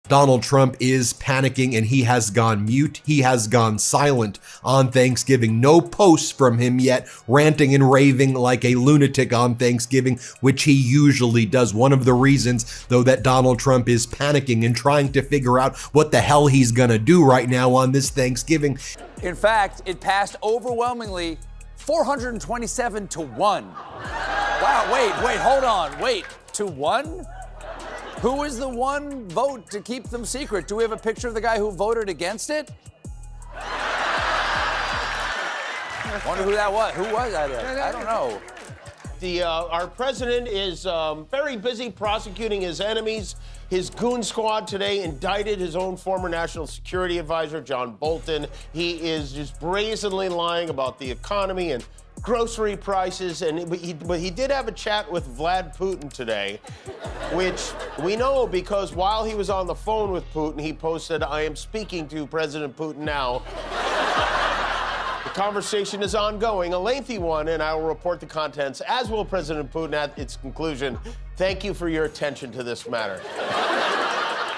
Donald Trump is panicking and he has gone mute. He has gone silent on Thanksgiving. No posts from him yet, ranting and raving like a lunatic on Thanksgiving, which he usually does. One of the reasons, though, that Donald Trump is panicking and trying to figure out what the hell he's going to do right now on this Thanksgiving. In fact, it passed overwhelmingly 427 to 1. Wow, wait, hold on. Wait, to 1? Who is the one vote to keep them secret? Do we have a picture of the guy who voted against it? Wonder who that was. Who was that? I don't know. Our president is very busy prosecuting his enemies. His goon squad today indicted his own former national security advisor, John Bolton. He is just brazenly lying about the economy and grocery prices, but he did have a chat with Vlad Putin today, which we know because while he was on the phone with Putin, he posted, "I am speaking to President Putin now." The conversation is ongoing, a lengthy one, and I will report the contents, as will President Putin at its conclusion. Thank you for your attention to this matter.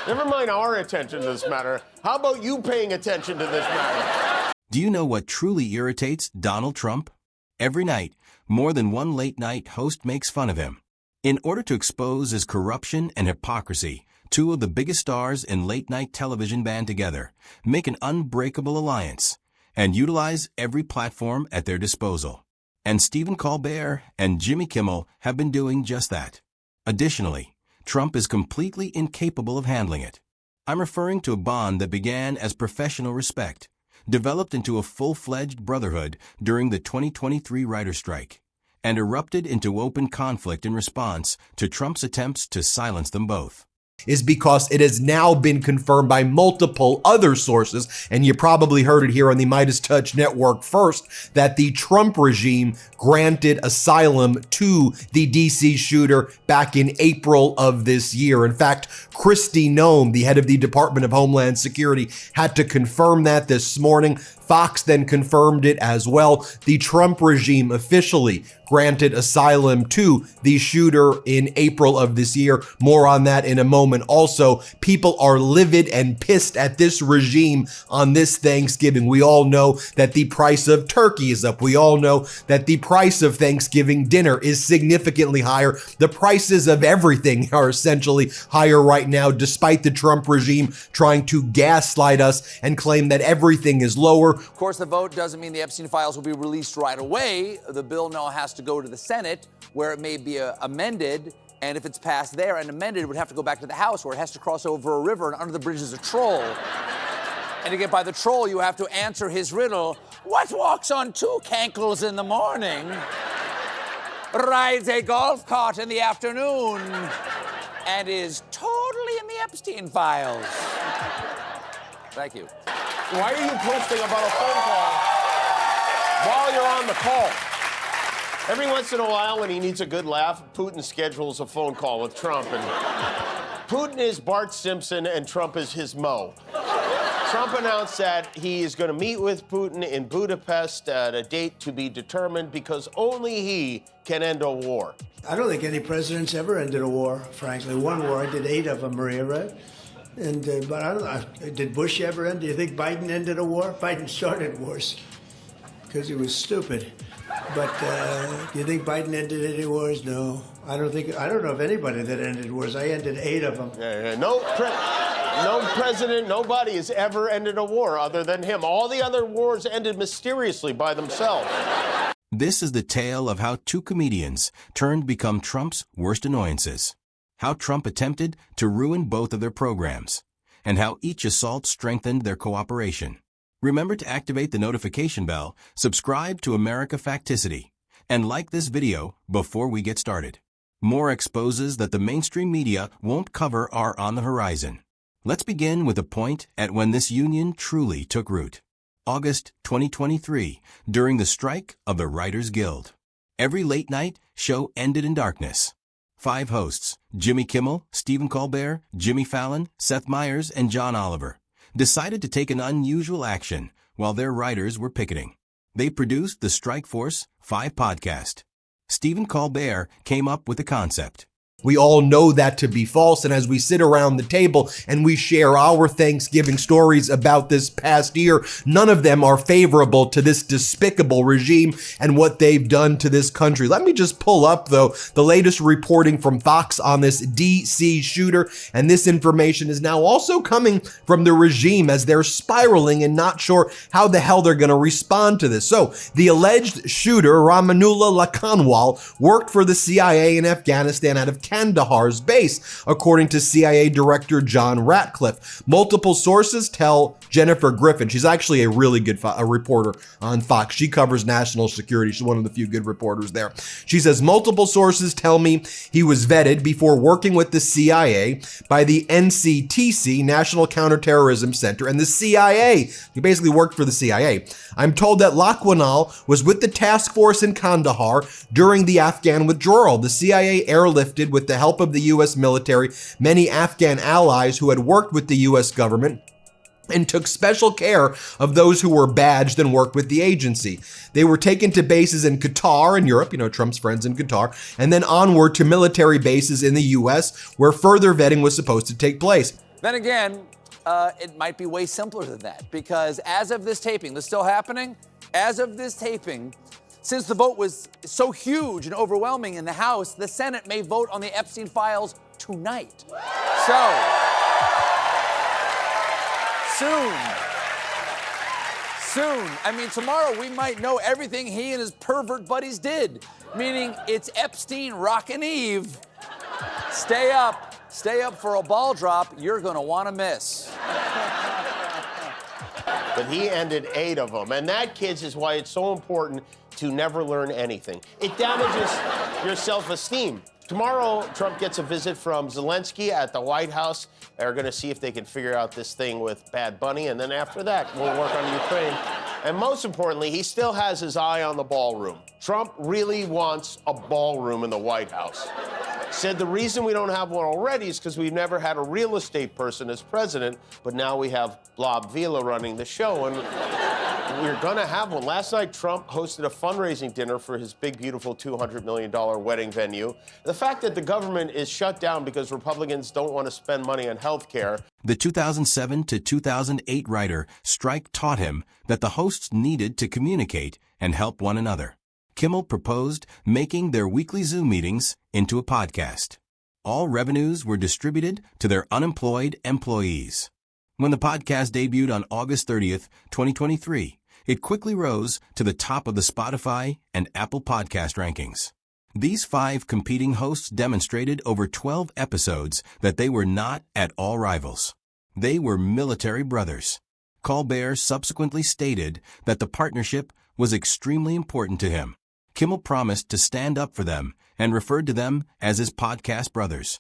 Never mind our attention to this matter. How about you paying attention to this matter? Do you know what truly irritates Donald Trump? Every night, more than one late-night host makes fun of him. In order to expose his corruption and hypocrisy, two of the biggest stars in late-night television band together, make an unbreakable alliance, and utilize every platform at their disposal. And Stephen Colbert and Jimmy Kimmel have been doing just that. Additionally, Trump is completely incapable of handling it. I'm referring to a bond that began as professional respect, developed into a full-fledged brotherhood during the 2023 writer's strike, and erupted into open conflict in response to Trump's attempts to silence them both. Is because it has now been confirmed by multiple other sources, and you probably heard it here on the Midas Touch Network first, that the Trump regime granted asylum to the DC shooter back in April of this year. In fact, Kristi Noem, the head of the Department of Homeland Security, had to confirm that this morning. Fox then confirmed it as well. The Trump regime officially granted asylum to the shooter in April of this year. More on that in a moment. Also, people are livid and pissed at this regime on this Thanksgiving. We all know that the price of turkey is up. We all know that the price of Thanksgiving dinner is significantly higher. The prices of everything are essentially higher right now, despite the Trump regime trying to gaslight us and claim that everything is lower. Of course, the vote doesn't mean the Epstein files will be released right away. The bill now has to go to the Senate, where it may be amended. And if it's passed there and amended, it would have to go back to the House, where it has to cross over a river, and under the bridge is a troll. And to get by the troll, you have to answer his riddle. What walks on two cankles in the morning, rides a golf cart in the afternoon, and is totally in the Epstein files? Thank you. Why are you posting about a phone call while you're on the call? Every once in a while, when he needs a good laugh, Putin schedules a phone call with Trump. And Putin is Bart Simpson and Trump is his Mo. Trump announced that he is going to meet with Putin in Budapest at a date to be determined because only he can end a war. I don't think any president's ever ended a war, frankly. One war, I did 8 of them, Maria, right? And but I don't know, did Bush ever end? Do you think Biden ended a war? Biden started wars because he was stupid. But do you think Biden ended any wars? No. I don't know of anybody that ended wars. I ended 8 of them. No president, nobody has ever ended a war other than him. All the other wars ended mysteriously by themselves. This is the tale of how two comedians turned to become Trump's worst annoyances. How Trump attempted to ruin both of their programs, and how each assault strengthened their cooperation. Remember to activate the notification bell, subscribe to America Facticity, and like this video before we get started. More exposes that the mainstream media won't cover are on the horizon. Let's begin with a point at when this union truly took root. August 2023, during the strike of the Writers Guild. Every late-night show ended in darkness. 5 hosts, Jimmy Kimmel, Stephen Colbert, Jimmy Fallon, Seth Meyers, and John Oliver, decided to take an unusual action while their writers were picketing. They produced the Strike Force 5 podcast. Stephen Colbert came up with the concept. We all know that to be false. And as we sit around the table and we share our Thanksgiving stories about this past year, none of them are favorable to this despicable regime and what they've done to this country. Let me just pull up, though, the latest reporting from Fox on this DC shooter. And this information is now also coming from the regime as they're spiraling and not sure how the hell they're going to respond to this. So the alleged shooter, Ramanullah Lakanwal, worked for the CIA in Afghanistan out of Kandahar's base, according to CIA Director John Ratcliffe. Multiple sources tell Jennifer Griffin, she's actually a really good reporter on Fox. She covers national security. She's one of the few good reporters there. She says, multiple sources tell me he was vetted before working with the CIA by the NCTC, National Counterterrorism Center, and the CIA. He basically worked for the CIA. I'm told that Lakwinal was with the task force in Kandahar during the Afghan withdrawal. The CIA airlifted, with the help of the U.S. military, many Afghan allies who had worked with the U.S. government and took special care of those who were badged and worked with the agency. They were taken to bases in Qatar and Europe, Trump's friends in Qatar, and then onward to military bases in the U.S., where further vetting was supposed to take place. Then again, it might be way simpler than that, because as of this taping, this is still happening, as of this taping, since the vote was so huge and overwhelming in the House, the Senate may vote on the Epstein files tonight. So, soon, I mean, tomorrow we might know everything he and his pervert buddies did, meaning it's Epstein rockin' Eve. Stay up for a ball drop you're gonna wanna miss. But he ended 8 of them. And that, kids, is why it's so important to never learn anything. It damages your self-esteem. Tomorrow, Trump gets a visit from Zelensky at the White House. They're going to see if they can figure out this thing with Bad Bunny. And then after that, we'll work on Ukraine. And most importantly, he still has his eye on the ballroom. Trump really wants a ballroom in the White House. Said the reason we don't have one already is because we've never had a real estate person as president, but now we have Blob Vila running the show, and we're gonna have one. Last night, Trump hosted a fundraising dinner for his big, beautiful $200 million wedding venue. The fact that the government is shut down because Republicans don't want to spend money on health care. The 2007 to 2008 writer strike taught him that the hosts needed to communicate and help one another. Kimmel proposed making their weekly Zoom meetings into a podcast. All revenues were distributed to their unemployed employees. When the podcast debuted on August 30th, 2023, it quickly rose to the top of the Spotify and Apple podcast rankings. These 5 competing hosts demonstrated over 12 episodes that they were not at all rivals. They were military brothers. Colbert subsequently stated that the partnership was extremely important to him. Kimmel promised to stand up for them and referred to them as his podcast brothers.